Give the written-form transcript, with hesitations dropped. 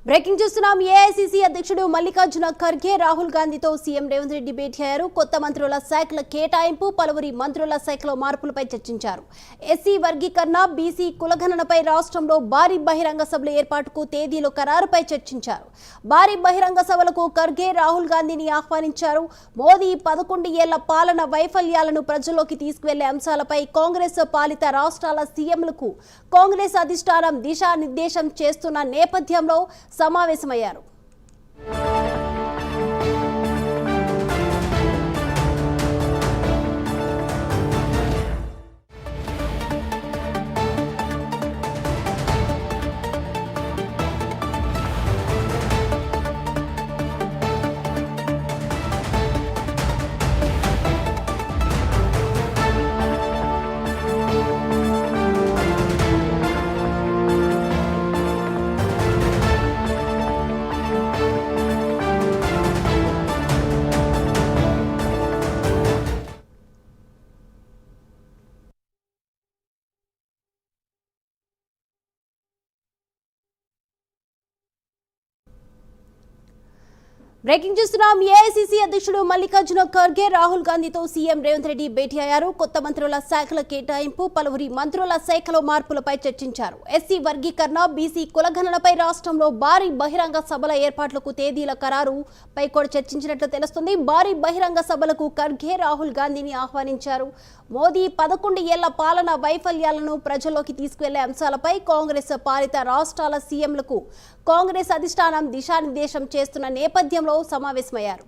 Breaking చూస్తున్నాం. AICC అధ్యక్షుడు మల్లికార్జున ఖర్గే రాహుల్ గాంధీతో సీఎం రేవంత్ రెడ్డి భేటీ అయ్యారు. కొత్త మంత్రుల శాఖల కేటాయింపు, పలువురి మంత్రుల శాఖలో మార్పులపై చర్చించారు. ఎస్సీ వర్గీకరణ, బీసీ కులగణనపై రాష్ట్రంలో భారీ బహిరంగ సభల ఏర్పాటుకు తేదీల ఖరారుపై చర్చించారు. భారీ బహిరంగ సభలకు ఖర్గే రాహుల్ గాంధీని ఆహ్వానించారు. మోదీ 11 ఏళ్ల పాలన వైఫల్యాలను ప్రజల్లోకి తీసుకువెళ్లే అంశాలపై కాంగ్రెస్ పాలిత రాష్ట్రాల సీఎంలకు కాంగ్రెస్ అధిష్టానం దిశానిర్దేశం చేస్తున్న నేపథ్యంలో సమావేశమయ్యారు. బ్రేకింగ్ చూస్తున్నాం. ఏఐసీసీ అధ్యక్షుడు మల్లికార్జున ఖర్గే రాహుల్ గాంధీతో సీఎం రేవంత్ రెడ్డి భేటీ అయ్యారు. కొత్త మంత్రుల శాఖల కేటాయింపు, పలువురి మంత్రుల శాఖలో మార్పులపై చర్చించారు. ఎస్సీ వర్గీకరణ, బీసీ కులగణనపై రాష్ట్రంలో భారీ బహిరంగ సభల ఏర్పాట్లకు తేదీల ఖరారుపై కూడా చర్చించినట్లు తెలుస్తుంది. భారీ బహిరంగ సభలకు ఖర్గే రాహుల్ గాంధీని ఆహ్వానించారు. మోదీ 11 ఏళ్ల పాలన వైఫల్యాలను ప్రజల్లోకి తీసుకువెళ్లే అంశాలపై కాంగ్రెస్ పాలిత రాష్ట్రాల సీఎంలకు కాంగ్రెస్ అధిష్టానం దిశానిర్దేశం చేస్తున్న నేపథ్యంలో సమావేశమయ్యారు.